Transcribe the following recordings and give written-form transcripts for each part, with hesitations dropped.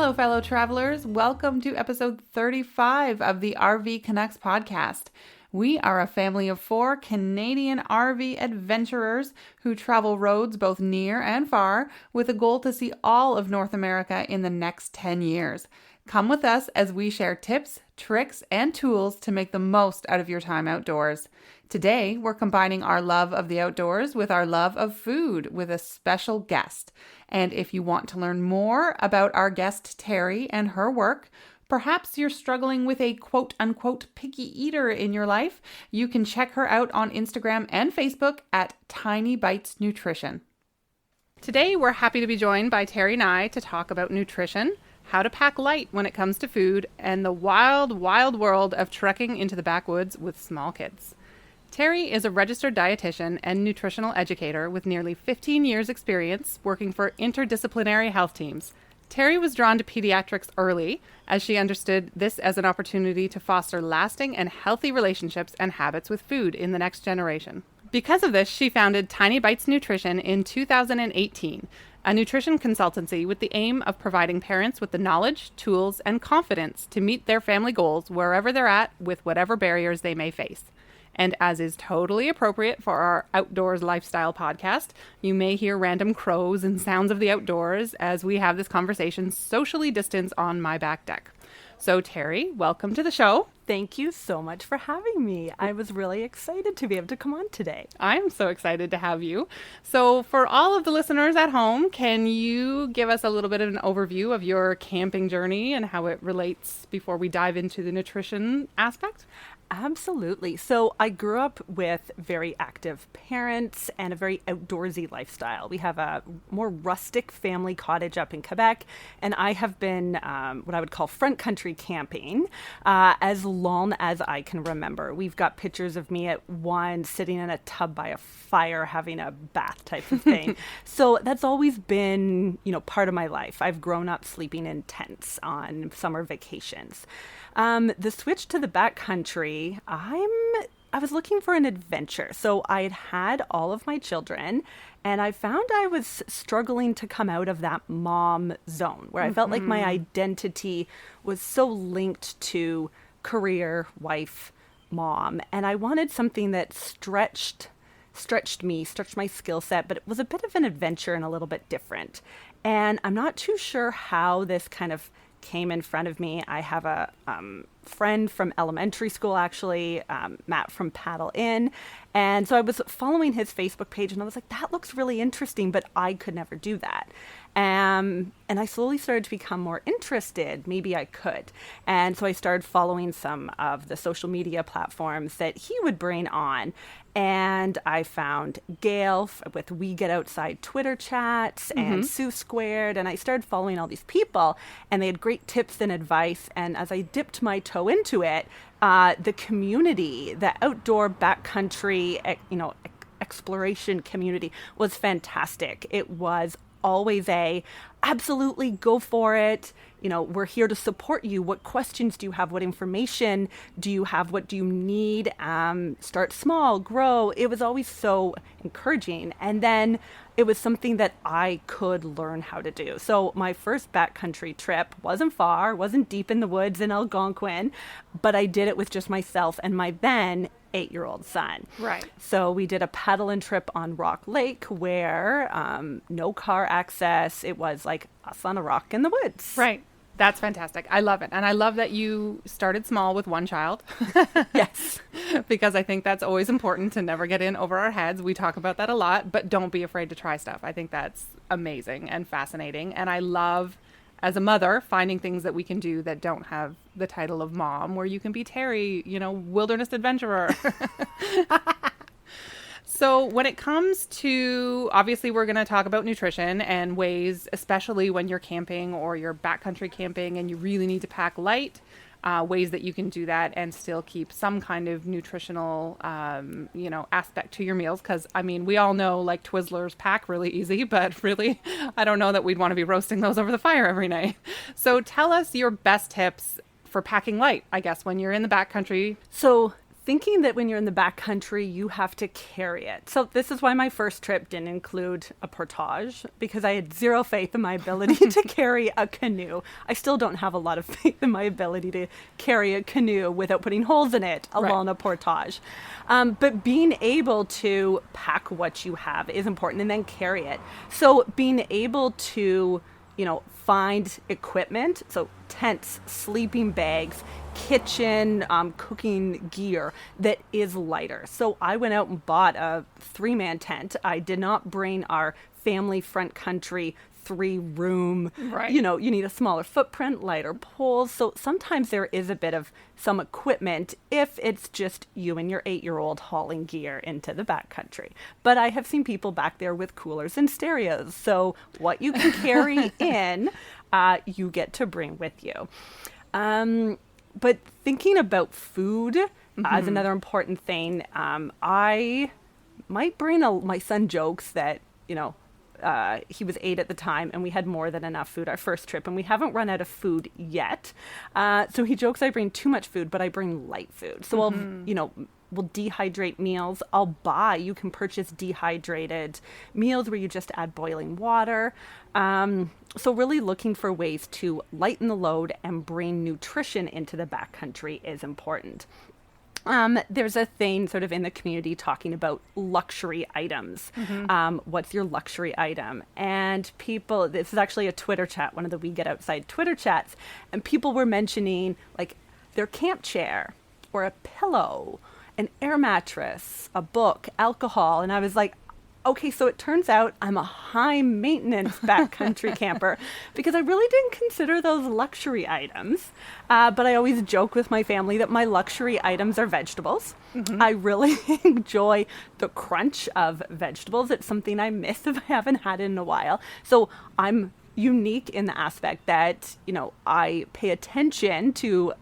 Hello, fellow travelers. Welcome to episode 35 of the RV Connects podcast. We are a family of 4 Canadian RV adventurers who travel roads both near and far with a goal to see all of North America in the next 10 years. Come with us as we share tips, tricks, and tools to make the most out of your time outdoors. Today, we're combining our love of the outdoors with our love of food with a special guest. And if you want to learn more about our guest Terri and her work, perhaps you're struggling with a quote-unquote picky eater in your life, you can check her out on Instagram and Facebook at Tiny Bites Nutrition. Today, we're happy to be joined by Terri Ney to talk about nutrition, how to pack light when it comes to food, and the wild, wild world of trekking into the backwoods with small kids. Terri is a registered dietitian and nutritional educator with nearly 15 years experience working for interdisciplinary health teams. Terri was drawn to pediatrics early as she understood this as an opportunity to foster lasting and healthy relationships and habits with food in the next generation. Because of this, she founded Tiny Bites Nutrition in 2018, a nutrition consultancy with the aim of providing parents with the knowledge, tools, and confidence to meet their family goals wherever they're at with whatever barriers they may face. And as is totally appropriate for our outdoors lifestyle podcast, you may hear random crows and sounds of the outdoors as we have this conversation socially distanced on my back deck. So Terri, welcome to the show. Thank you so much for having me. I was really excited to be able to come on today. I'm so excited to have you. So for all of the listeners at home, can you give us a little bit of an overview of your camping journey and how it relates before we dive into the nutrition aspect? Absolutely. So I grew up with very active parents and a very outdoorsy lifestyle. We have a more rustic family cottage up in Quebec, and I have been what I would call front country camping as long as I can remember. We've got pictures of me at one sitting in a tub by a fire having a bath type of thing. So that's always been, part of my life. I've grown up sleeping in tents on summer vacations. The switch to the backcountry, I was looking for an adventure. So I'd had all of my children, and I found I was struggling to come out of that mom zone where I felt like my identity was so linked to career, wife, mom. And I wanted something that stretched my skill set, but it was a bit of an adventure and a little bit different. And I'm not too sure how this kind of came in front of me. I have a friend from elementary school, actually, Matt from Paddle Inn. And so I was following his Facebook page and I was like, that looks really interesting, but I could never do that. And I slowly started to become more interested. Maybe I could. And so I started following some of the social media platforms that he would bring on. And I found Gail with We Get Outside Twitter chats and Sue Squared. And I started following all these people and they had great tips and advice. And as I dipped my toe into it, the community, the outdoor backcountry, exploration community was fantastic. It was always absolutely go for it. We're here to support you. What questions do you have? What information do you have? What do you need? Start small, grow. It was always so encouraging. And then it was something that I could learn how to do. So my first backcountry trip wasn't far, wasn't deep in the woods in Algonquin, but I did it with just myself and my then 8-year-old son. Right. So we did a paddling trip on Rock Lake where no car access. It was like us on a rock in the woods. Right. That's fantastic. I love it. And I love that you started small with one child. Yes. Because I think that's always important to never get in over our heads. We talk about that a lot, but don't be afraid to try stuff. I think that's amazing and fascinating. And I love, as a mother, finding things that we can do that don't have the title of mom, where you can be Terri, wilderness adventurer. So when it comes to, obviously we're going to talk about nutrition and ways, especially when you're camping or you're backcountry camping and you really need to pack light, ways that you can do that and still keep some kind of nutritional, aspect to your meals. Because, we all know like Twizzlers pack really easy, but really, I don't know that we'd want to be roasting those over the fire every night. So tell us your best tips for packing light, I guess, when you're in the backcountry. So thinking that when you're in the backcountry, you have to carry it. So this is why my first trip didn't include a portage, because I had zero faith in my ability to carry a canoe. I still don't have a lot of faith in my ability to carry a canoe without putting holes in it, alone a portage. But being able to pack what you have is important, and then carry it. So being able to, find equipment, so tents, sleeping bags, kitchen, cooking gear that is lighter. So I went out and bought a 3-man tent. I did not bring our family front country 3-room. Right. You need a smaller footprint, lighter poles. So sometimes there is a bit of some equipment if it's just you and your 8-year-old hauling gear into the backcountry. But I have seen people back there with coolers and stereos. So what you can carry in, you get to bring with you. But thinking about food as another important thing, I might bring my son jokes that, he was 8 at the time, and we had more than enough food our first trip, and we haven't run out of food yet. So he jokes I bring too much food, but I bring light food. So we'll dehydrate meals. You can purchase dehydrated meals where you just add boiling water. So really looking for ways to lighten the load and bring nutrition into the backcountry is important. There's a thing sort of in the community talking about luxury items. What's your luxury item? And this is actually a Twitter chat, one of the We Get Outside Twitter chats, and people were mentioning like their camp chair or a pillow, an air mattress, a book, alcohol. And I was like, okay, so it turns out I'm a high maintenance backcountry camper because I really didn't consider those luxury items. But I always joke with my family that my luxury items are vegetables. I really enjoy the crunch of vegetables. It's something I miss if I haven't had it in a while. So I'm unique in the aspect that, I pay attention to,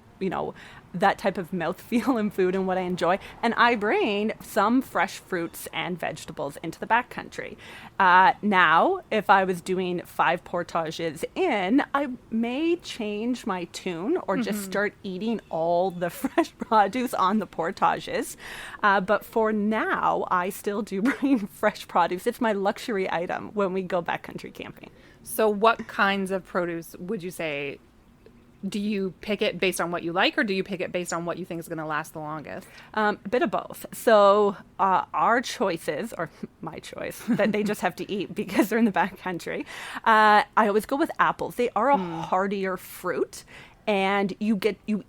that type of mouthfeel in food and what I enjoy. And I bring some fresh fruits and vegetables into the backcountry. Now, if I was doing 5 portages in, I may change my tune or just start eating all the fresh produce on the portages. But for now, I still do bring fresh produce. It's my luxury item when we go backcountry camping. So what kinds of produce would you say? Do you pick it based on what you like, or do you pick it based on what you think is going to last the longest? A bit of both. So our choices, or my choice, that they just have to eat because they're in the backcountry, I always go with apples. They are a hardier fruit, and you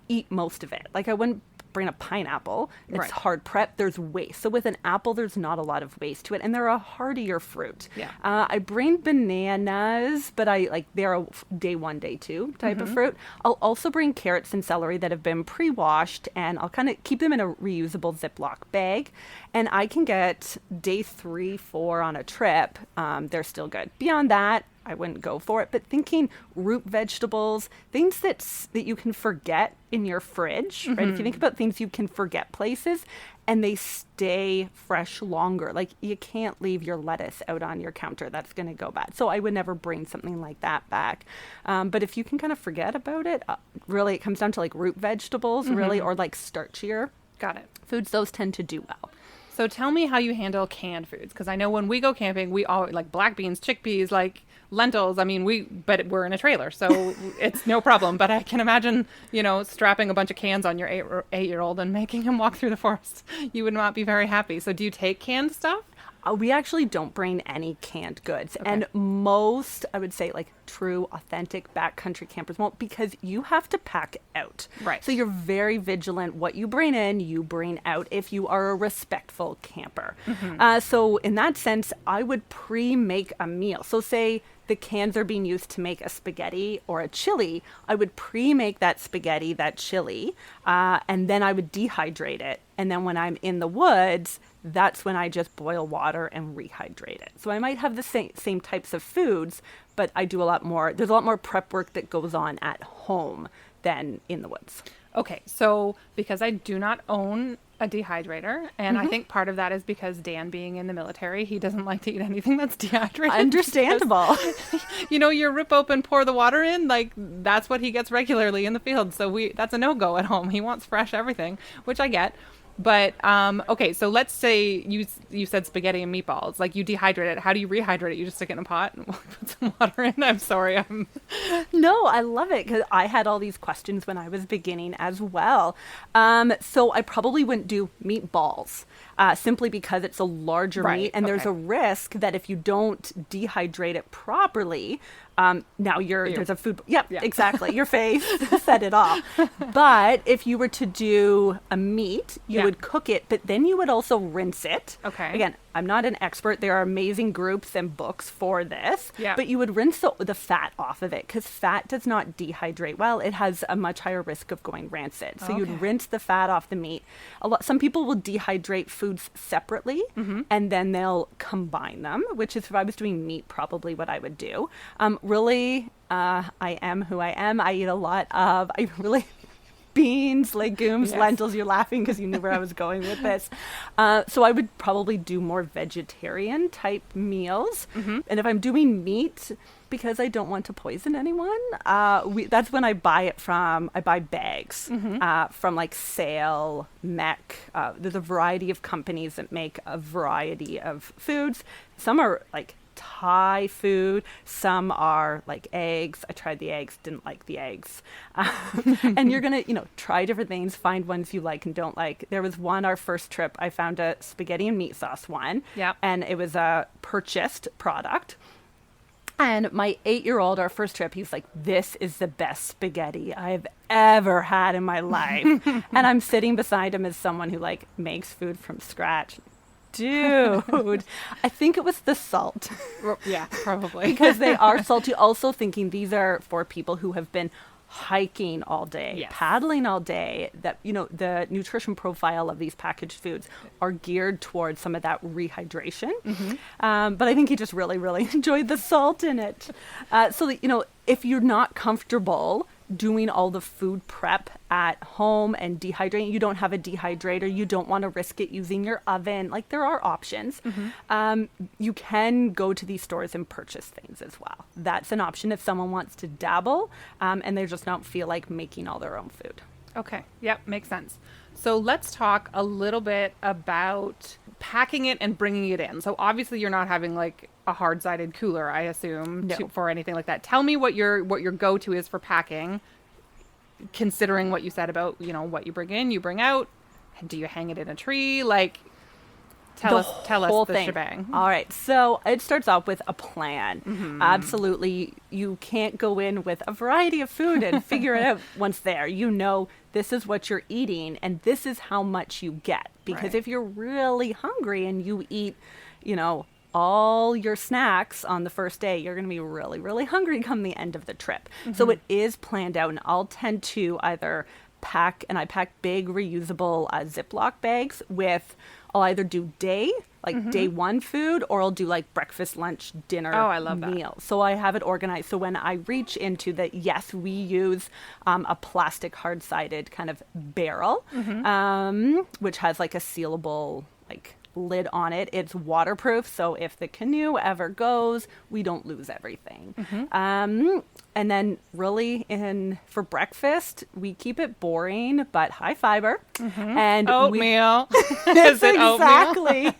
eat most of it. Like I wouldn't bring a pineapple. It's hard prep. There's waste. So with an apple, there's not a lot of waste to it, and they're a hardier fruit. Yeah. I bring bananas, but they're a day 1, day 2 type of fruit. I'll also bring carrots and celery that have been pre-washed, and I'll kind of keep them in a reusable Ziploc bag. And I can get day 3, 4 on a trip. They're still good. Beyond that, I wouldn't go for it, but thinking root vegetables, things that you can forget in your fridge, right? If you think about things you can forget places and they stay fresh longer, like you can't leave your lettuce out on your counter. That's going to go bad. So I would never bring something like that back. But if you can kind of forget about it, really it comes down to like root vegetables, really, or like starchier foods. Those tend to do well. So tell me how you handle canned foods, because I know when we go camping, we all like black beans, chickpeas, like lentils. I mean, but we're in a trailer, so it's no problem. But I can imagine, strapping a bunch of cans on your 8-year-old and making him walk through the forest. You would not be very happy. So do you take canned stuff? We actually don't bring any canned goods. Okay. And most, I would say, like true, authentic backcountry campers won't, because you have to pack out. Right. So you're very vigilant. What you bring in, you bring out if you are a respectful camper. So in that sense, I would pre-make a meal. So say the cans are being used to make a spaghetti or a chili, I would pre-make that spaghetti, that chili, and then I would dehydrate it. And then when I'm in the woods, that's when I just boil water and rehydrate it. So I might have the same types of foods, but I do there's a lot more prep work that goes on at home than in the woods. Okay, so because I do not own a dehydrator, and I think part of that is because Dan being in the military, he doesn't like to eat anything that's dehydrated. Understandable. Because, you rip open, pour the water in, like that's what he gets regularly in the field. So that's a no-go at home. He wants fresh everything, which I get. But okay, so let's say you said spaghetti and meatballs. Like, you dehydrate it. How do you rehydrate it? You just stick it in a pot and put some water in? I'm sorry. No, I love it because I had all these questions when I was beginning as well. So I probably wouldn't do meatballs simply because it's a larger meat, and there's a risk that if you don't dehydrate it properly, now there's a food. Yep, yeah. Exactly. Your face set it off. But if you were to do a meat, you would cook it, but then you would also rinse it. Okay. Again, I'm not an expert. There are amazing groups and books for this. Yeah. But you would rinse the fat off of it because fat does not dehydrate well. It has a much higher risk of going rancid. So you'd rinse the fat off the meat. Some people will dehydrate foods separately and then they'll combine them, which is, if I was doing meat, probably what I would do. Really, I am who I am. I eat a lot of, beans, legumes, lentils. You're laughing because you knew where I was going with this. So I would probably do more vegetarian type meals. And if I'm doing meat, because I don't want to poison anyone, that's when I buy it from. I buy bags from like Sale, Mech. There's a variety of companies that make a variety of foods. Some are like Thai food, some are like eggs. I tried the eggs, didn't like the eggs. And you're gonna try different things, find ones you like and don't like. There was one, our first trip, I found a spaghetti and meat sauce one, and it was a purchased product. And my 8-year-old, our first trip, he's like, "This is the best spaghetti I've ever had in my life." And I'm sitting beside him as someone who like makes food from scratch. Dude, I think it was the salt. Yeah, probably. Because they are salty. Also thinking these are for people who have been hiking all day, paddling all day, that, the nutrition profile of these packaged foods are geared towards some of that rehydration. But I think he just really, really enjoyed the salt in it. So that, if you're not comfortable doing all the food prep at home and dehydrating, you don't have a dehydrator, you don't want to risk it using your oven, like there are options. You can go to these stores and purchase things as well. That's an option if someone wants to dabble and they just don't feel like making all their own food. Okay. Yep. Makes sense. So let's talk a little bit about packing it and bringing it in. So obviously you're not having like a hard-sided cooler, I assume, for anything like that. Tell me what your go-to is for packing, considering what you said about, what you bring in, you bring out. Do you hang it in a tree? Like, tell us the shebang. All right. So it starts off with a plan. Absolutely. You can't go in with a variety of food and figure it out once there. This is what you're eating and this is how much you get. Because if you're really hungry and you eat, all your snacks on the first day, you're going to be really, really hungry come the end of the trip. So it is planned out, and I'll tend to either pack big reusable Ziploc bags with, I'll either do day one food, or I'll do like breakfast, lunch, dinner meal. So I have it organized. So when I reach into we use a plastic hard-sided kind of barrel, which has like a sealable lid on it. It's waterproof, so if the canoe ever goes, we don't lose everything. And then really for breakfast, we keep it boring but high fiber. And oatmeal. Is it exactly.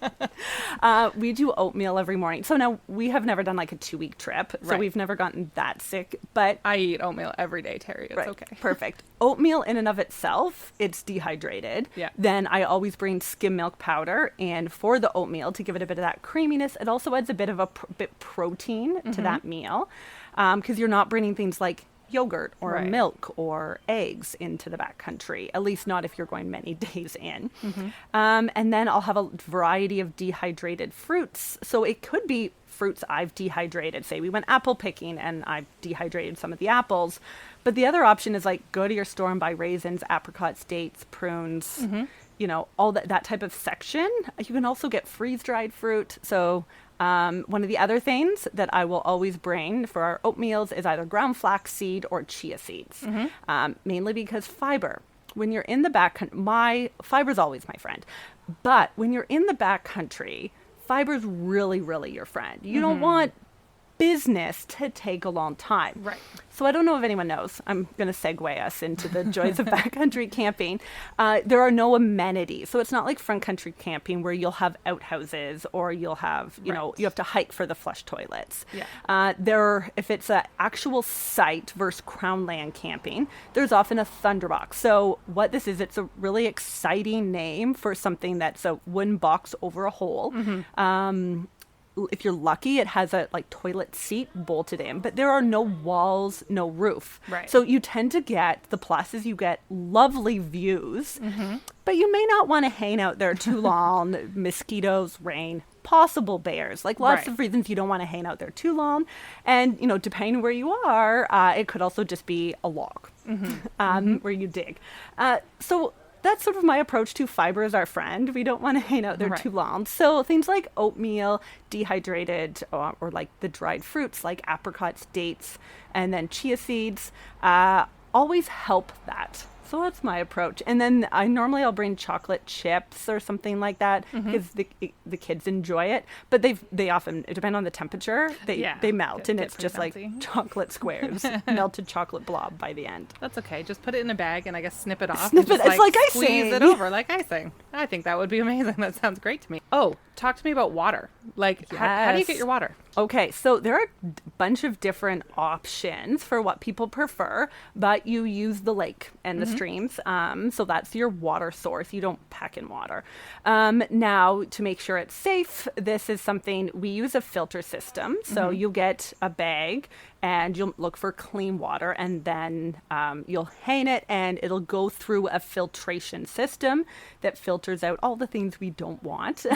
We do oatmeal every morning. So now we have never done like a 2-week trip, so we've never gotten that sick. But I eat oatmeal every day, Terry. It's okay. Perfect. Oatmeal in and of itself, it's dehydrated. Then I always bring skim milk powder, and for the oatmeal, to give it a bit of that creaminess, it also adds a bit of bit protein to that meal, because you're not bringing things like yogurt or milk or eggs into the backcountry, at least not if you're going many days in. And then I'll have a variety of dehydrated fruits. So it could be fruits I've dehydrated. Say we went apple picking and I've dehydrated some of the apples. But the other option is like go to your store and buy raisins, apricots, dates, prunes, all that type of section. You can also get freeze-dried fruit. So one of the other things that I will always bring for our oatmeals is either ground flaxseed or chia seeds, mainly because fiber. When you're in the backcountry, fiber's always my friend. But when you're in the backcountry, fiber's really, really your friend. You don't want business to take a long time. Right. So I don't know if anyone knows. I'm going to segue us into the joys of backcountry camping. There are no amenities. So it's not like front country camping where you'll have outhouses or you'll have, you know, you have to hike for the flush toilets. Yeah. If it's an actual site versus crown land camping, there's often a thunderbox. So what this is, it's a really exciting name for something that's a wooden box over a hole. If you're lucky, it has a like toilet seat bolted in, but there are no walls, no roof. Right. So you tend to get, the plus is you get lovely views, but you may not want to hang out there too long. Mosquitoes, rain, possible bears, like lots of reasons you don't want to hang out there too long. And, you know, depending where you are, it could also just be a log where you dig. So that's sort of my approach to fiber is our friend. We don't want to hang out there too long. So things like oatmeal, dehydrated, or like the dried fruits like apricots, dates, and then chia seeds always help that. So that's my approach. And then I'll bring chocolate chips or something like that because the kids enjoy it. But they often, depending on the temperature, they melt and it's just fancy. Like chocolate squares, melted chocolate blob by the end. That's okay. Just put it in a bag and I guess snip it off. Snip it. It's like icing. Squeeze it over like icing. I think that would be amazing. That sounds great to me. Oh, talk to me about water. Like how do you get your water? Okay, so there are a bunch of different options for what people prefer, but you use the lake and the streams. So that's your water source. You don't pack in water. Now, to make sure it's safe, this is something we use a filter system. So you'll get a bag and you'll look for clean water and then you'll hang it and it'll go through a filtration system that filters out all the things we don't want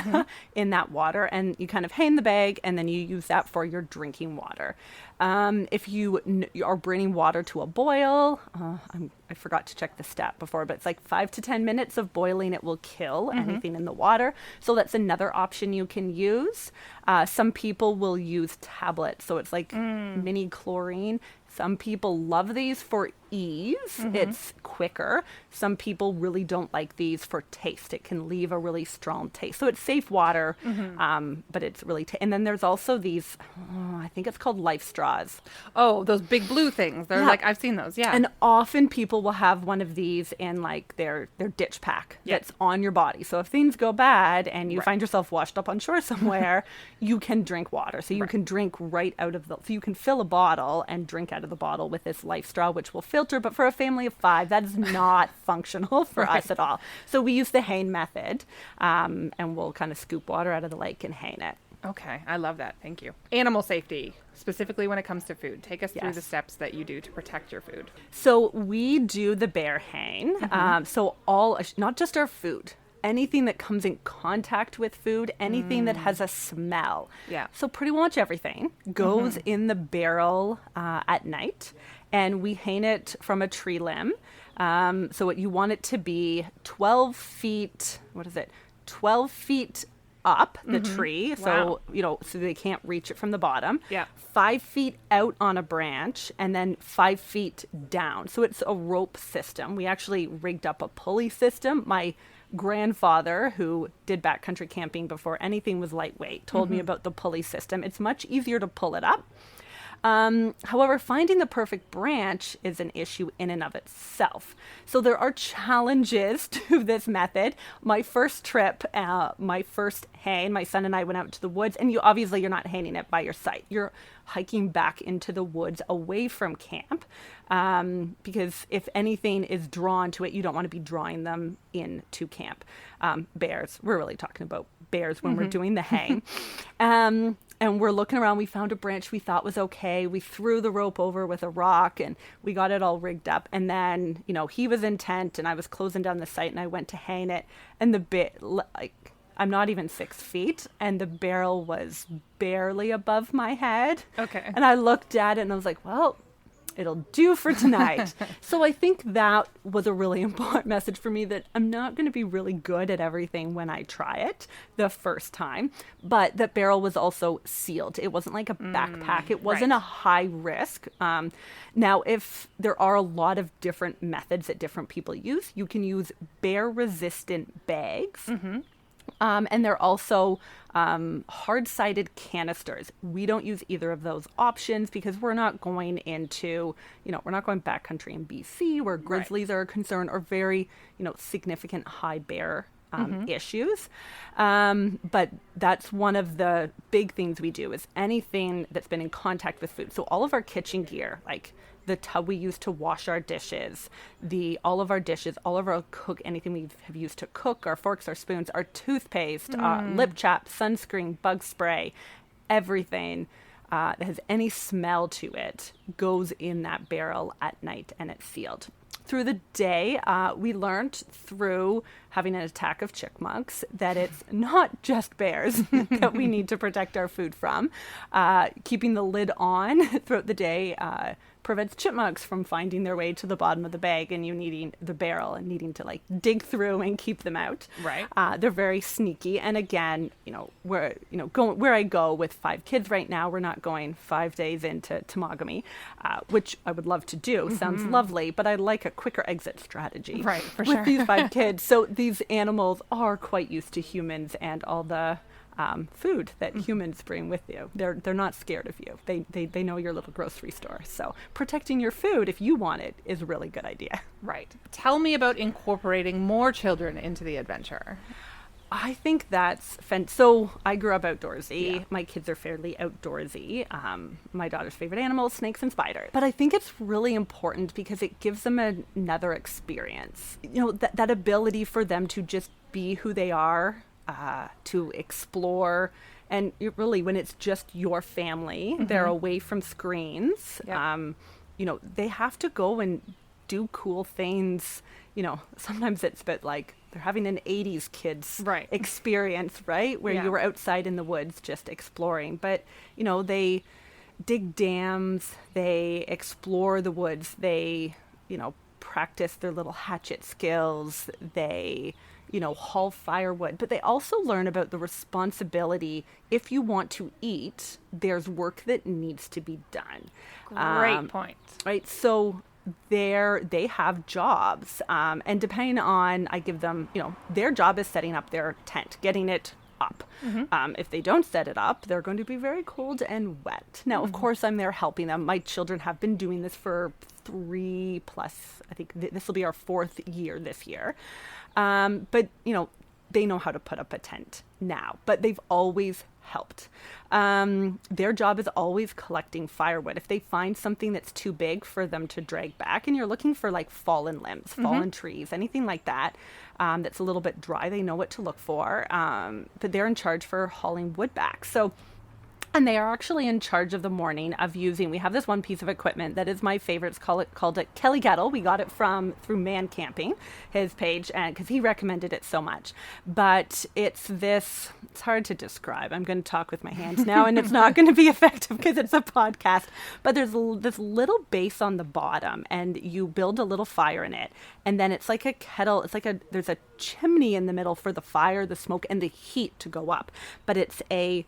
in that water. And you kind of hang the bag and then you use that for your drinking water. If you are bringing water to a boil, I forgot to check the stat before, but it's like 5 to 10 minutes of boiling. It will kill anything in the water. So that's another option you can use. Some people will use tablets. So it's like mini chlorine. Some people love these for ease. It's quicker. Some people really don't like these for taste. It can leave a really strong taste. So it's safe water, but it's really... and then there's also these, I think it's called Life Straws. Oh, those big blue things. They're like, I've seen those, yeah. And often people will have one of these in like their ditch pack that's on your body. So if things go bad and you find yourself washed up on shore somewhere, you can drink water. So you can drink right out of so you can fill a bottle and drink out of the bottle with this Life Straw, which will filter. But for a family of 5, that is not functional for us at all. So we use the hang method, and we'll kind of scoop water out of the lake and hang it. Okay, I love that. Thank you. Animal safety, specifically when it comes to food. Take us through the steps that you do to protect your food. So we do the bear hang. So not just our food. Anything that comes in contact with food, anything that has a smell. Yeah. So pretty much everything goes in the barrel at night, and we hang it from a tree limb. So you want it to be 12 feet, 12 feet up the tree. So, so they can't reach it from the bottom. Yeah. 5 feet out on a branch and then 5 feet down. So it's a rope system. We actually rigged up a pulley system. My grandfather, who did backcountry camping before anything was lightweight, told me about the pulley system. It's much easier to pull it up. However, finding the perfect branch is an issue in and of itself. So there are challenges to this method. My first trip, my first hang, my son and I went out to the woods, and you're not hanging it by your site. You're hiking back into the woods away from camp, because if anything is drawn to it, you don't want to be drawing them into camp. Bears, we're really talking about bears when we're doing the hang. And we're looking around. We found a branch we thought was okay. We threw the rope over with a rock and we got it all rigged up. And then, he was intent and I was closing down the site and I went to hang it. And I'm not even 6 feet and the barrel was barely above my head. Okay. And I looked at it and I was like, well, it'll do for tonight. So I think that was a really important message for me, that I'm not going to be really good at everything when I try it the first time. But that barrel was also sealed. It wasn't like a backpack. It wasn't a high risk. Now, if there are a lot of different methods that different people use, you can use bear resistant bags. And they're also hard-sided canisters. We don't use either of those options because we're not going into, we're not going backcountry in BC where grizzlies are a concern, or very, significant high bear issues. But that's one of the big things we do, is anything that's been in contact with food. So all of our kitchen gear, like the tub we use to wash our dishes, all of our dishes, all of our anything we have used to cook, our forks, our spoons, our toothpaste, lip chap, sunscreen, bug spray, everything that has any smell to it goes in that barrel at night, and it's sealed. Through the day, we learned through having an attack of chipmunks that it's not just bears that we need to protect our food from. Keeping the lid on throughout the day prevents chipmunks from finding their way to the bottom of the bag and you needing the barrel and needing to dig through and keep them out. Right. They're very sneaky. And again, where I go with 5 kids right now, we're not going 5 days into tomogamy, which I would love to do. Sounds lovely, but I like a quicker exit strategy. Right, for with sure. these 5 kids. So these animals are quite used to humans and all the food that humans bring with you. They're not scared of you. They know your little grocery store. So protecting your food, if you want it, is a really good idea. Right. Tell me about incorporating more children into the adventure. I think that's so I grew up outdoorsy. Yeah. My kids are fairly outdoorsy. My daughter's favorite animal is snakes and spiders. But I think it's really important because it gives them another experience. That ability for them to just be who they are, to explore. And really, when it's just your family, they're away from screens. Yep. They have to go and do cool things. Sometimes it's a bit like they're having an 80s kids experience, right? Where you were outside in the woods just exploring. But, they dig dams, they explore the woods, they, practice their little hatchet skills, they, haul firewood. But they also learn about the responsibility. If you want to eat, there's work that needs to be done. Great point. Right. So they have jobs. And depending on, I give them, their job is setting up their tent, getting it up. If they don't set it up, they're going to be very cold and wet. Now, of course, I'm there helping them. My children have been doing this for 3+, I think this will be our 4th year this year. But, they know how to put up a tent now, but they've always helped. Their job is always collecting firewood. If they find something that's too big for them to drag back, and you're looking for fallen limbs, fallen trees, anything like that, that's a little bit dry, they know what to look for. But they're in charge for hauling wood back. And they are actually in charge of the morning of we have this one piece of equipment that is my favorite. It's called a Kelly Kettle. We got it through Man Camping, his page, and because he recommended it so much. But it's hard to describe. I'm going to talk with my hands now, and it's not going to be effective because it's a podcast. But there's this little base on the bottom, and you build a little fire in it. And then it's like a kettle. It's there's a chimney in the middle for the fire, the smoke, and the heat to go up. But it's a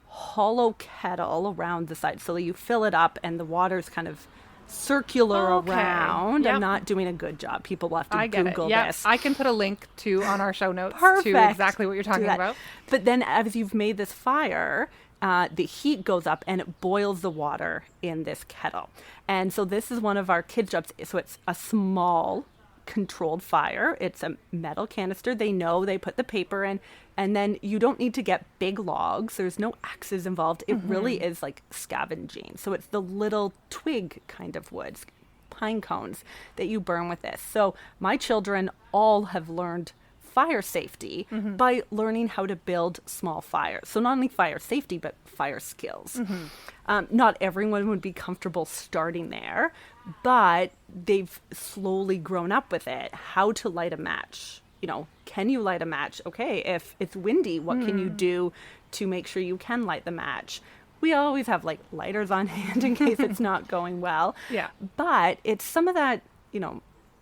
hollow kettle around the side, so you fill it up and the water's kind of circular around. Yep. I'm not doing a good job. People will have to Google this. I can put a link on our show notes Perfect. to exactly what you're talking about. But then as you've made this fire, the heat goes up and it boils the water in this kettle. And so this is one of our kids' jobs. So it's a small controlled fire. It's a metal canister. They put the paper in, and then you don't need to get big logs. There's no axes involved. It really is like scavenging. So it's the little twig kind of woods, pine cones that you burn with this. So my children all have learned fire safety by learning how to build small fires. So not only fire safety, but fire skills. Not everyone would be comfortable starting there, but they've slowly grown up with it. How to light a match. Can you light a match? Okay, if it's windy, what can you do to make sure you can light the match? We always have lighters on hand in case it's not going well. Yeah. But it's some of that,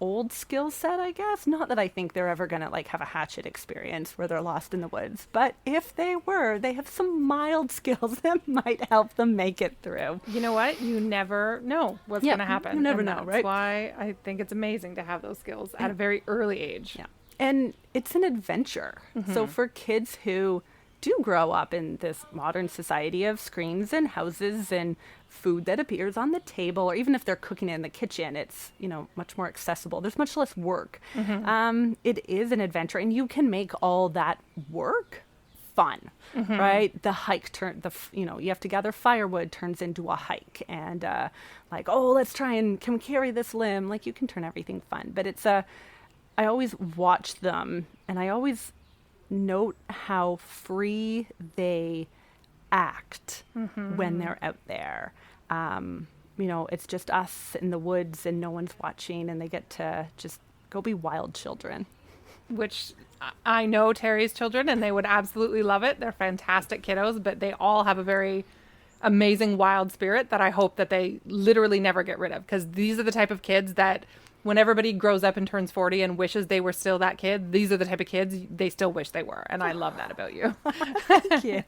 old skill set, I guess. Not that I think they're ever going to have a hatchet experience where they're lost in the woods. But if they have some mild skills that might help them make it through. You know what? You never know what's going to happen. You never know, right? That's why I think it's amazing to have those skills at a very early age. Yeah. And it's an adventure. So for kids who do grow up in this modern society of screens and houses and food that appears on the table, or even if they're cooking in the kitchen, it's, much more accessible. There's much less work. It is an adventure, and you can make all that work fun, right? The hike you have to gather firewood turns into a hike, and let's try and can we carry this limb? Like, you can turn everything fun, but I always watch them, and I always note how free they act when they're out there. It's just us in the woods and no one's watching, and they get to just go be wild children. Which I know Terry's children, and they would absolutely love it. They're fantastic kiddos, but they all have a very amazing wild spirit that I hope that they literally never get rid of, because these are the type of kids that when everybody grows up and turns 40 and wishes they were still that kid, these are the type of kids they still wish they were. And I love that about you. Thank you.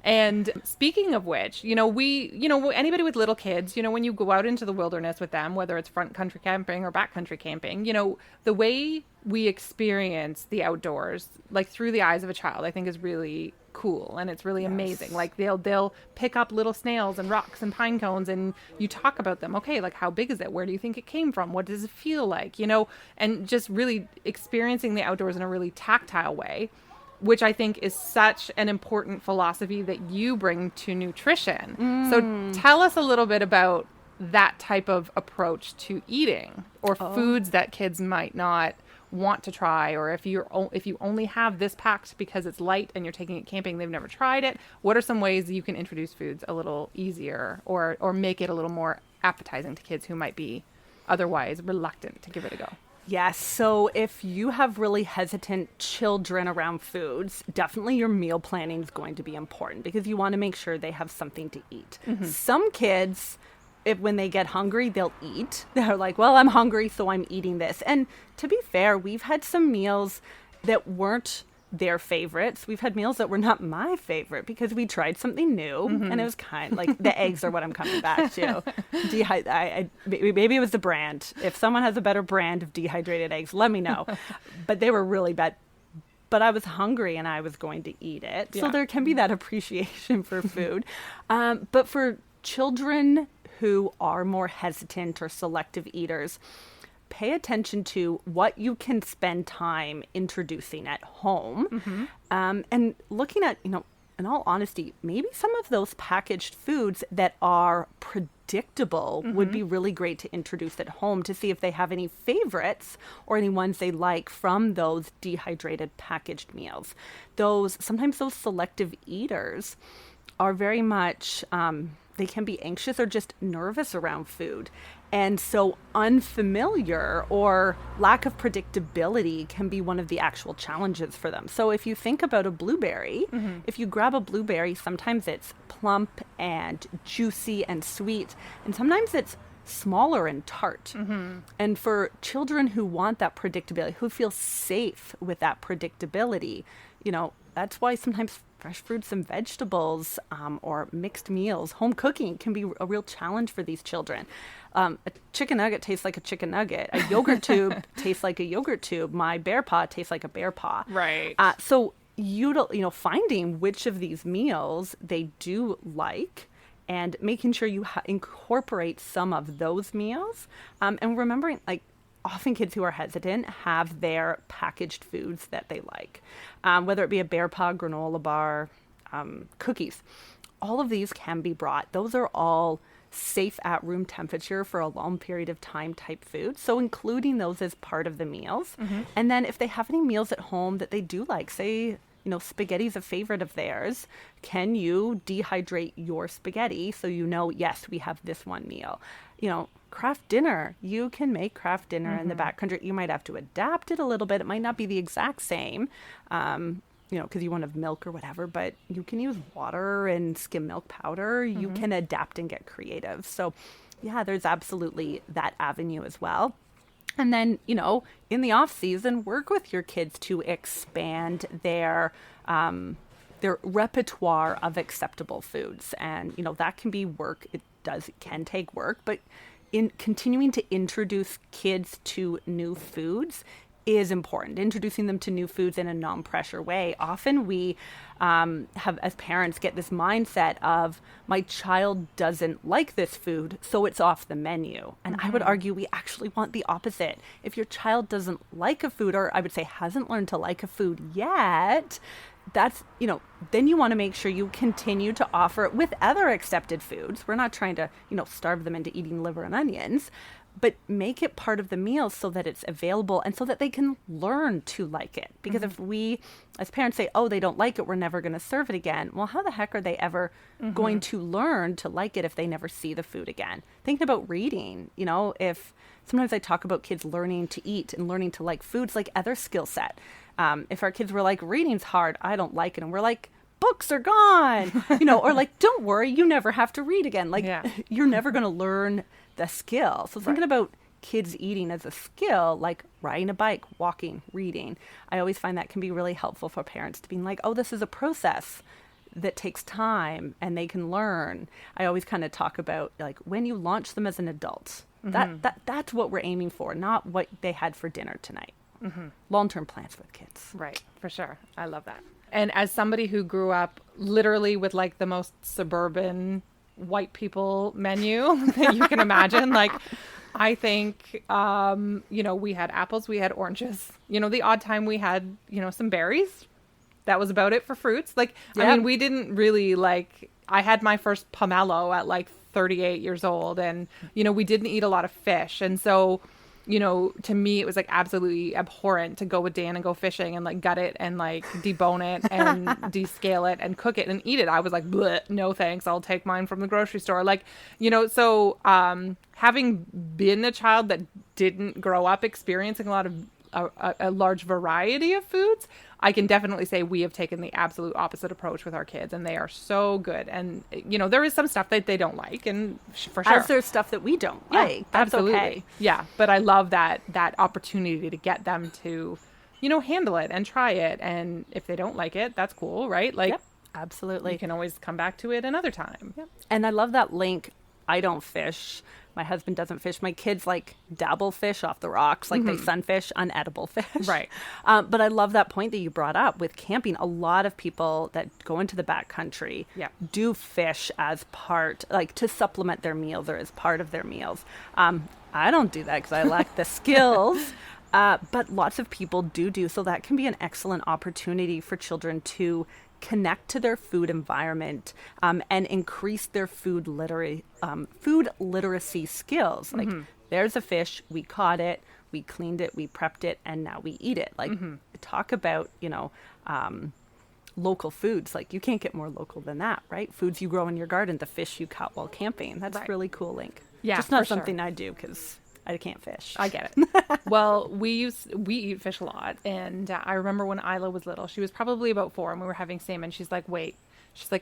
And speaking of which, anybody with little kids, when you go out into the wilderness with them, whether it's front country camping or backcountry camping, the way we experience the outdoors, like through the eyes of a child, I think is really cool, and it's really amazing. Like they'll pick up little snails and rocks and pine cones, and you talk about them. Okay, like, how big is it? Where do you think it came from? What does it feel like? And just really experiencing the outdoors in a really tactile way, which I think is such an important philosophy that you bring to nutrition. So tell us a little bit about that type of approach to eating, or foods that kids might not want to try, or if you only have this packed because it's light and you're taking it camping, they've never tried it. What are some ways you can introduce foods a little easier, or make it a little more appetizing to kids who might be otherwise reluctant to give it a go? Yes. So if you have really hesitant children around foods, definitely your meal planning is going to be important, because you want to make sure they have something to eat. Some kids, when they get hungry, they'll eat. They're like, well, I'm hungry, so I'm eating this. And to be fair, we've had some meals that weren't their favorites. We've had meals that were not my favorite because we tried something new, and it was kind of like the eggs are what I'm coming back to. Maybe it was the brand. If someone has a better brand of dehydrated eggs, let me know. But they were really bad. But I was hungry and I was going to eat it. Yeah. So there can be that appreciation for food. But for children who are more hesitant or selective eaters, pay attention to what you can spend time introducing at home, and looking at, in all honesty, maybe some of those packaged foods that are predictable would be really great to introduce at home, to see if they have any favorites or any ones they like from those dehydrated packaged meals. Sometimes those selective eaters are very much, they can be anxious or just nervous around food. And so unfamiliar or lack of predictability can be one of the actual challenges for them. So if you think about a blueberry, if you grab a blueberry, sometimes it's plump and juicy and sweet, and sometimes it's smaller and tart. And for children who want that predictability, who feel safe with that predictability, that's why sometimes fresh fruits and vegetables, or mixed meals, home cooking can be a real challenge for these children. A chicken nugget tastes like a chicken nugget. A yogurt tube tastes like a yogurt tube. My bear paw tastes like a bear paw. Right. So finding which of these meals they do like, and making sure you incorporate some of those meals, and remembering, often kids who are hesitant have their packaged foods that they like, whether it be a bear paw, granola bar, cookies. All of these can be brought. Those are all safe at room temperature for a long period of time type food. So including those as part of the meals. And then if they have any meals at home that they do like, say, spaghetti's a favorite of theirs, can you dehydrate your spaghetti so yes, we have this one meal? Craft dinner. You can make craft dinner in the backcountry. You might have to adapt it a little bit. It might not be the exact same, because you won't have milk or whatever, but you can use water and skim milk powder. You can adapt and get creative. So yeah, there's absolutely that avenue as well. And then, in the off season, work with your kids to expand their repertoire of acceptable foods. And, that can be work. It can take work, but in continuing to introduce kids to new foods is important. Introducing them to new foods in a non-pressure way. Often we have, as parents, get this mindset of, my child doesn't like this food, so it's off the menu. And I would argue we actually want the opposite. If your child doesn't like a food, or I would say hasn't learned to like a food yet, that's, then you want to make sure you continue to offer it with other accepted foods. We're not trying to, starve them into eating liver and onions, but make it part of the meal so that it's available and so that they can learn to like it. Because if we, as parents, say, oh, they don't like it, we're never going to serve it again. Well, how the heck are they ever going to learn to like it if they never see the food again? Thinking about reading, if sometimes I talk about kids learning to eat and learning to like foods like other skill set. If our kids were like, reading's hard, I don't like it. And we're like, books are gone, or like, don't worry, you never have to read again. Like, you're never going to learn the skill. So thinking about kids eating as a skill, like riding a bike, walking, reading, I always find that can be really helpful for parents to be like, oh, this is a process that takes time and they can learn. I always kind of talk about like when you launch them as an adult, that's what we're aiming for, not what they had for dinner tonight. Long-term plans with kids. Right, for sure. I love that. And as somebody who grew up literally with like the most suburban white people menu that you can imagine, like I think, we had apples, we had oranges, the odd time we had, some berries. That was about it for fruits. Like, I mean, we didn't really I had my first pomelo at like 38 years old and, we didn't eat a lot of fish. And so, to me, it was like absolutely abhorrent to go with Dan and go fishing and like gut it and like debone it and descale it and cook it and eat it. I was like, bleh, no thanks. I'll take mine from the grocery store. Like, so having been a child that didn't grow up experiencing a lot of a large variety of foods, I can definitely say we have taken the absolute opposite approach with our kids, and they are so good. And there is some stuff that they don't like, and for sure, as there's stuff that we don't like. That's absolutely okay. Yeah, but I love that opportunity to get them to, handle it and try it, and if they don't like it, that's cool, right? Like, absolutely, you can always come back to it another time. And I love that link. I don't fish. My husband doesn't fish. My kids like dabble fish off the rocks, like they sunfish, unedible fish. Right. But I love that point that you brought up with camping. A lot of people that go into the backcountry do fish as part, like to supplement their meals or as part of their meals. I don't do that because I lack the skills. But lots of people do. So that can be an excellent opportunity for children to connect to their food environment and increase their food literacy skills. Like, there's a fish, we caught it, we cleaned it, we prepped it, and now we eat it. Like, talk about, local foods. Like, you can't get more local than that, right? Foods you grow in your garden, the fish you caught while camping. That's really cool link. Yeah, just not something I do because I can't fish. I get it. Well, we eat fish a lot. And I remember when Isla was little, she was probably about 4 and we were having salmon. She's like, wait,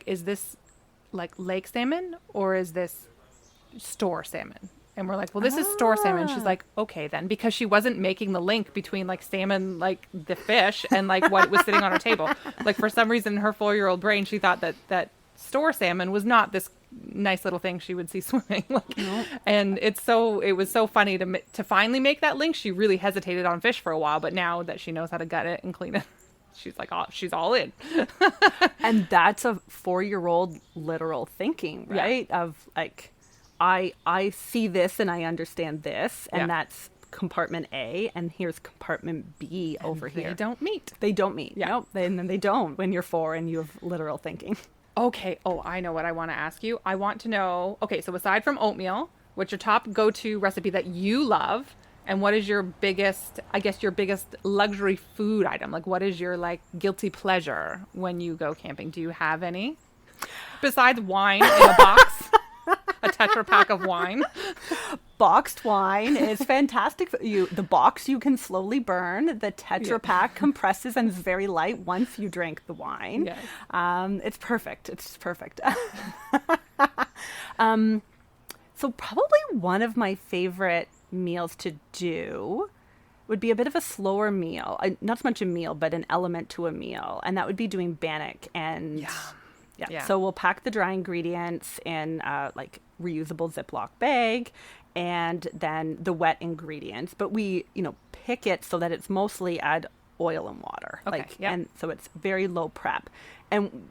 is this like lake salmon or is this store salmon? And we're like, well, this is store salmon. She's like, okay, then, because she wasn't making the link between like salmon, like the fish and like what was sitting on her table. Like, for some reason in her 4-year-old brain, she thought that store salmon was not this nice little thing she would see swimming. And it was so funny to finally make that link. She really hesitated on fish for a while, but now that she knows how to gut it and clean it, she's like, oh, she's all in. And that's a 4-year-old literal thinking, right? Of like, I see this and I understand this, and that's compartment A, and here's compartment B over here. They don't meet. Nope. And then they don't when you're 4 and you have literal thinking. Okay. Oh, I know what I want to ask you. I want to know, okay, so aside from oatmeal, what's your top go-to recipe that you love? And what is your biggest luxury food item? Like, what is your like guilty pleasure when you go camping? Do you have any? Besides wine in a box? A Tetra Pak of wine? Boxed wine is fantastic. The box you can slowly burn. The Tetra Pak compresses and is very light once you drink the wine. Yes. It's perfect. So probably one of my favorite meals to do would be a bit of a slower meal. Not so much a meal, but an element to a meal. And that would be doing bannock and Yeah. So we'll pack the dry ingredients in like reusable Ziploc bag, and then the wet ingredients. But we, pick it so that it's mostly add oil and water. And so it's very low prep. And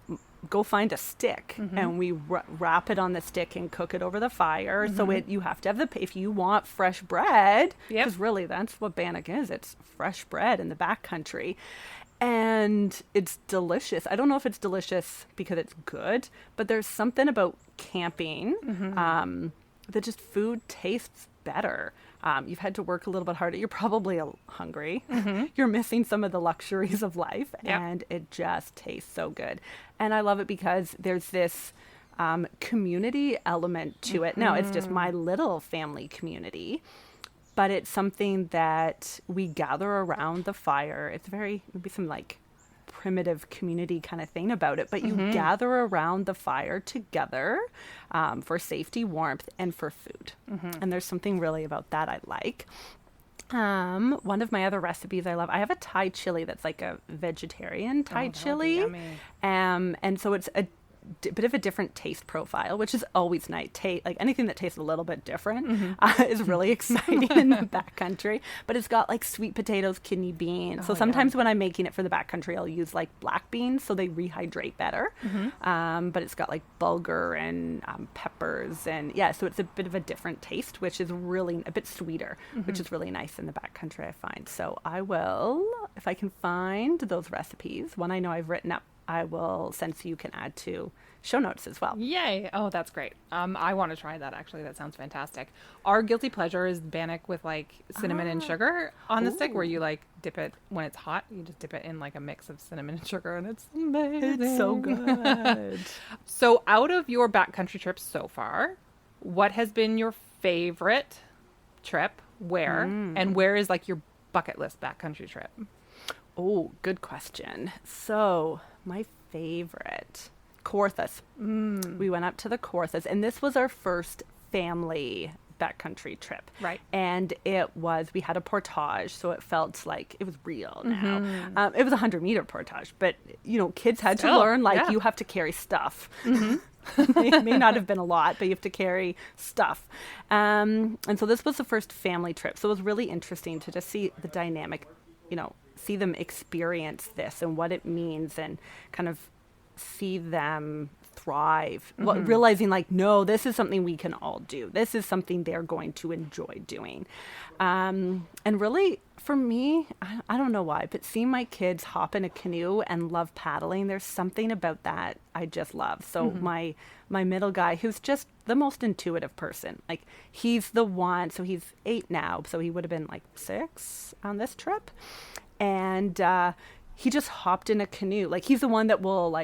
go find a stick, and we wrap it on the stick and cook it over the fire. So you have to have if you want fresh bread, because really that's what bannock is. It's fresh bread in the backcountry. And it's delicious. I don't know if it's delicious because it's good, but there's something about camping that just food tastes better. You've had to work a little bit harder. You're probably hungry. You're missing some of the luxuries of life, and it just tastes so good. And I love it because there's this community element to it. Now, it's just my little family community, but it's something that we gather around the fire. It'd be some like primitive community kind of thing about it, but you gather around the fire together for safety, warmth, and for food. And there's something really about that I like. One of my other recipes I love, I have a Thai chili that's like a vegetarian Thai chili. And so it's a bit of a different taste profile, which is always nice. Like anything that tastes a little bit different is really exciting in the backcountry. But it's got like sweet potatoes, kidney beans. So sometimes when I'm making it for the backcountry, I'll use like black beans so they rehydrate better. But it's got like bulgur and peppers, and so it's a bit of a different taste, which is really a bit sweeter, which is really nice in the backcountry, I find. So I will, if I can find those recipes, one I know I've written up, I will send so you can add to show notes as well. Yay. Oh, that's great. I want to try that, actually. That sounds fantastic. Our guilty pleasure is bannock with like cinnamon and sugar on the stick, where you like dip it when it's hot. You just dip it in like a mix of cinnamon and sugar, and it's amazing. It's so good. So out of your backcountry trips so far, what has been your favorite trip? Where? And where is like your bucket list backcountry trip? Oh, good question. So my favorite, Kawarthas. We went up to the Kawarthas, and this was our first family backcountry trip. Right. And we had a portage, so it felt like it was real now. It was a 100-meter portage, but, kids had to learn, you have to carry stuff. It may not have been a lot, but you have to carry stuff. And so this was the first family trip. So it was really interesting to just see the dynamic, see them experience this and what it means, and kind of see them thrive, realizing like, no, this is something we can all do. This is something they're going to enjoy doing. And really, for me, I don't know why, but seeing my kids hop in a canoe and love paddling, there's something about that I just love. So my middle guy, who's just the most intuitive person, like he's the one, so he's 8 now, so he would have been like 6 on this trip. And he just hopped in a canoe. Like he's the one that will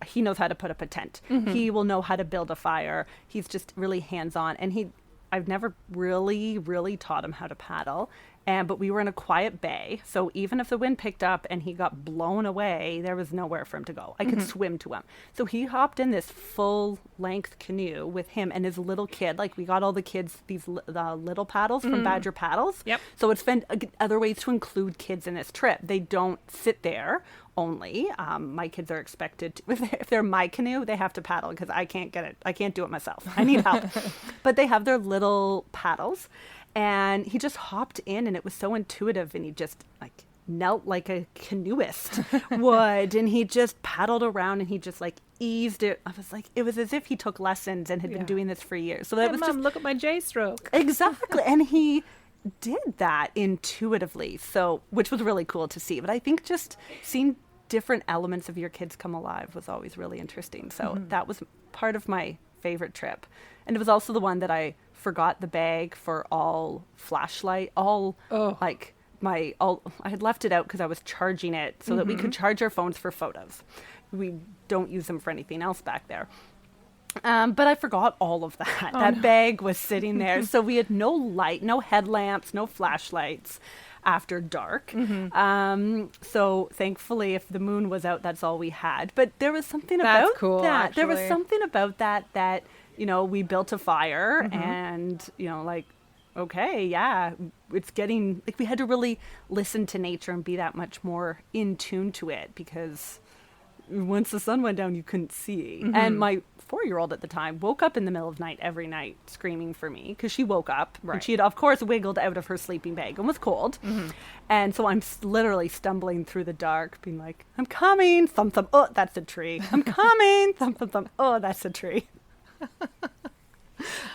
he knows how to put up a tent. He will know how to build a fire. He's just really hands-on. And I've never really, really taught him how to paddle. But we were in a quiet bay. So even if the wind picked up and he got blown away, there was nowhere for him to go. I could swim to him. So he hopped in this full-length canoe with him and his little kid. Like we got all the kids, these little paddles from Badger Paddles. Yep. So it's been other ways to include kids in this trip. They don't sit there only. My kids are expected to, if they're my canoe, they have to paddle because I can't get it. I can't do it myself. I need help. But they have their little paddles. And he just hopped in, and it was so intuitive, and he just like knelt like a canoeist would, and he just paddled around, and he just like eased it. I was like, it was as if he took lessons and had been doing this for years. So that was Mom, look at my J stroke. Exactly. And he did that intuitively, so which was really cool to see. But I think just seeing different elements of your kids come alive was always really interesting. So that was part of my favorite trip. And it was also the one that I forgot the bag for all flashlight, I had left it out because I was charging it so that we could charge our phones for photos. We don't use them for anything else back there. But I forgot all of that. Bag was sitting there. So we had no light, no headlamps, no flashlights after dark. So thankfully, if the moon was out, that's all we had. But there was something about cool, that. Actually. There was something about that, we built a fire and, okay, yeah, it's getting, like we had to really listen to nature and be that much more in tune to it because once the sun went down, you couldn't see. Mm-hmm. And my 4-year-old at the time woke up in the middle of night every night screaming for me because she woke up and she had, of course, wiggled out of her sleeping bag and was cold. Mm-hmm. And so I'm literally stumbling through the dark, being like, I'm coming, thump, thump, oh, that's a tree. I'm coming, thump, thump, thump, oh, that's a tree.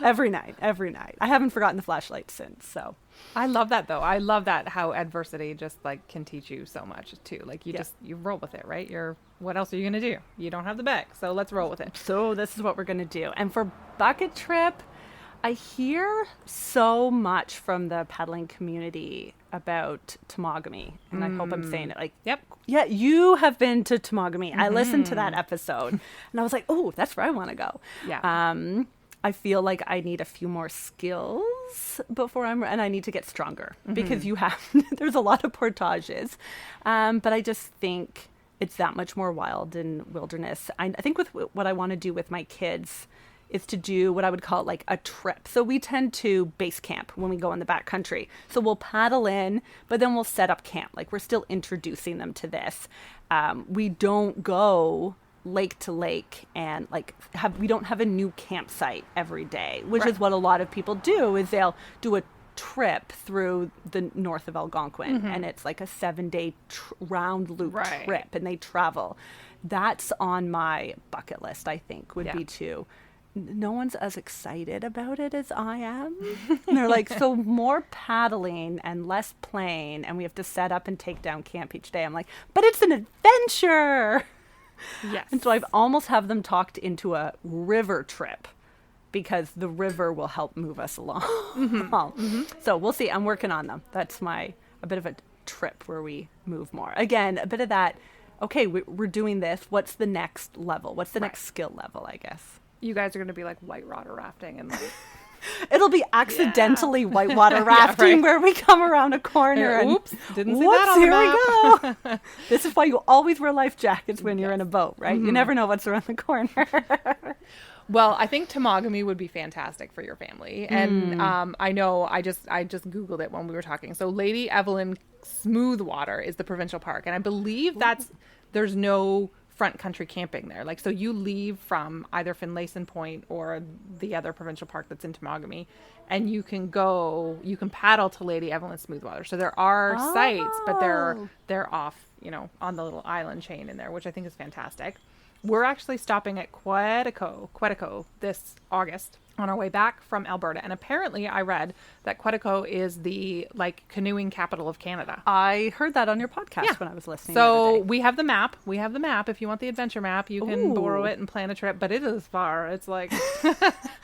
Every night. I haven't forgotten the flashlight since, so. I love that, though. I love that how adversity just like can teach you so much too. Like you roll with it, right? What else are you going to do? You don't have the bag, so let's roll with it. So this is what we're going to do. And for bucket trip, I hear so much from the paddling community about Temagami. And I hope I'm saying it like, yep. Yeah, you have been to Temagami. I listened to that episode and I was like, oh, that's where I want to go. Yeah. I feel like I need a few more skills and I need to get stronger because there's a lot of portages. But I just think it's that much more wild and wilderness. I think with what I want to do with my kids is to do what I would call like a trip. So we tend to base camp when we go in the backcountry. So we'll paddle in, but then we'll set up camp. Like we're still introducing them to this. We don't go lake to lake and we don't have a new campsite every day, which is what a lot of people do. Is they'll do a trip through the north of Algonquin and it's like a 7-day round loop trip and they travel. That's on my bucket list, I think, would be to. No one's as excited about it as I am. And they're like, so more paddling and less playing and we have to set up and take down camp each day. I'm like, but it's an adventure. Yes. And so I've almost have them talked into a river trip because the river will help move us along. So we'll see. I'm working on them. That's a bit of a trip where we move more. Again, a bit of that, okay, we're doing this. What's the next level? What's the next skill level, I guess? You guys are going to be like whitewater rafting and like... It'll be accidentally whitewater rafting where we come around a corner and oops, didn't see that on the map. Here we go. This is why you always wear life jackets when you're in a boat, right? You never know what's around the corner. Well, I think Temagami would be fantastic for your family. And I know I just Googled it when we were talking. So Lady Evelyn Smoothwater is the provincial park. And I believe there's no front country camping there. Like, so you leave from either Finlayson Point or the other provincial park that's in Temagami, and you can paddle to Lady Evelyn Smoothwater. So there are sites, but they're off, on the little island chain in there, which I think is fantastic. We're actually stopping at Quetico this August on our way back from Alberta. And apparently I read that Quetico is the canoeing capital of Canada. I heard that on your podcast when I was listening. So we have the map. If you want the adventure map, you can borrow it and plan a trip. But it is far. It's like,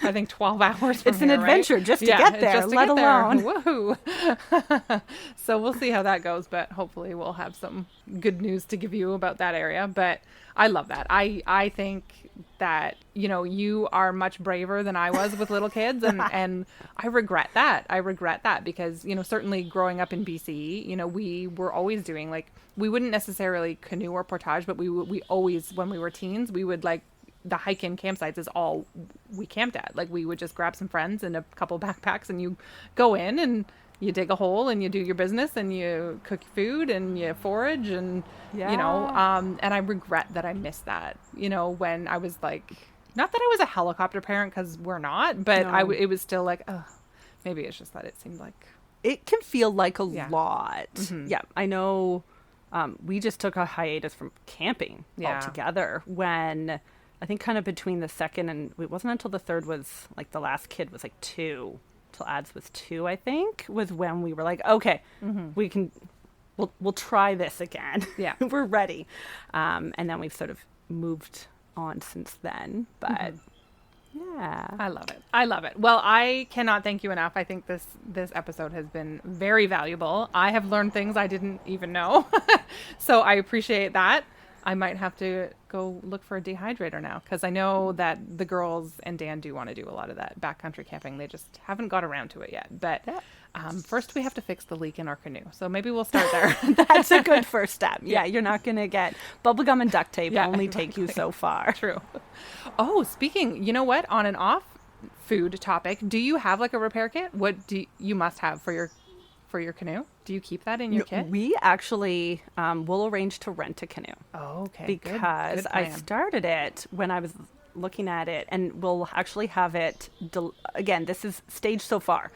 I think 12 hours from It's an adventure just to get there, let alone. Woohoo. So we'll see how that goes. But hopefully we'll have some good news to give you about that area. But I love that. I think that, you are much braver than I was with little kids. And I regret that because, certainly growing up in BC, we were always doing we wouldn't necessarily canoe or portage, but we always, when we were teens, we would the hike-in campsites is all we camped at. We would just grab some friends and a couple backpacks and you go in and you dig a hole and you do your business and you cook food and you forage and, and I regret that I missed that, when I was not that I was a helicopter parent because we're not, but it was still maybe it's just that it seemed like. It can feel like a lot. Yeah, I know we just took a hiatus from camping altogether when I think kind of between the second and it wasn't until the third was the last kid was 2. Till Ads was 2, I think, was when we were okay, we'll try this again. Yeah. We're ready. And then we've sort of moved on since then, but yeah. I love it. Well, I cannot thank you enough. I think this episode has been very valuable. I have learned things I didn't even know. So I appreciate that. I might have to go look for a dehydrator now because I know that the girls and Dan do want to do a lot of that backcountry camping. They just haven't got around to it yet. But first we have to fix the leak in our canoe. So maybe we'll start there. That's a good first step. Yeah, you're not going to get bubblegum and duct tape only take you so far. True. Oh, speaking, you know what? On and off food topic, do you have a repair kit? What do you must have for for your canoe? Do you keep that in your kit? We actually will arrange to rent a canoe. Oh, okay. Because Good I plan. started it when I was looking at it, and we'll actually have it, again, this is stage so far.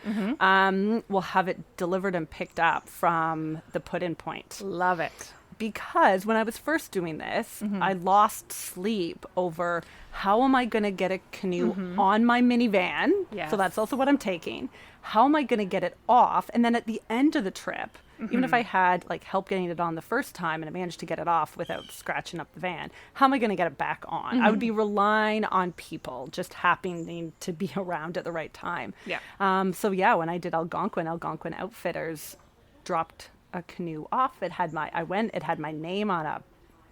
We'll have it delivered and picked up from the put-in point. Love it. Because when I was first doing this, I lost sleep over how am I going to get a canoe on my minivan? Yes. So that's also what I'm taking. How am I going to get it off? And then at the end of the trip, even if I had like help getting it on the first time and I managed to get it off without scratching up the van, how am I going to get it back on? I would be relying on people just happening to be around at the right time. Yeah. So yeah, when I did Algonquin Outfitters dropped a canoe off. It had my name on a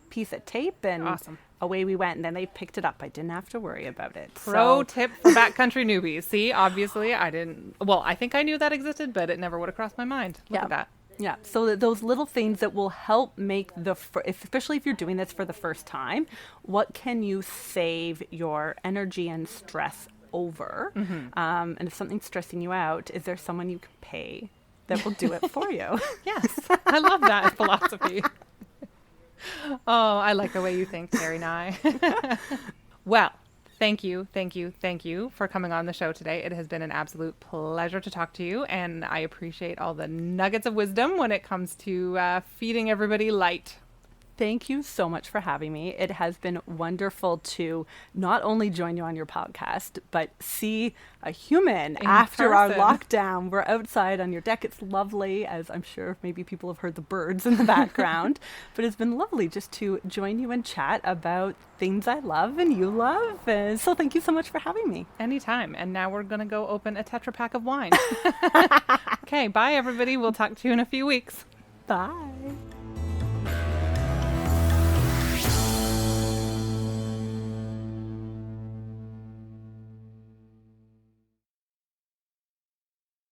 piece of tape, and Awesome. away we went. And then they picked it up. I didn't have to worry about it. Pro tip for backcountry newbies. See, obviously I didn't. Well, I think I knew that existed, but it never would have crossed my mind. Look at that. Yeah, so those little things that will help make especially if you're doing this for the first time, what can you save your energy and stress over? And if something's stressing you out, is there someone you can pay that will do it for you? Yes, I love that philosophy. Oh, I like the way you think, Terri Ney. Well, thank you for coming on the show today. It has been an absolute pleasure to talk to you, and I appreciate all the nuggets of wisdom when it comes to feeding everybody light. Thank you so much for having me. It has been wonderful to not only join you on your podcast, but see a human after our lockdown. We're outside on your deck. It's lovely, as I'm sure maybe people have heard the birds in the background. But it's been lovely just to join you and chat about things I love and you love. And so thank you so much for having me. Anytime. And now we're going to go open a Tetra Pak of wine. Okay, bye everybody. We'll talk to you in a few weeks. Bye.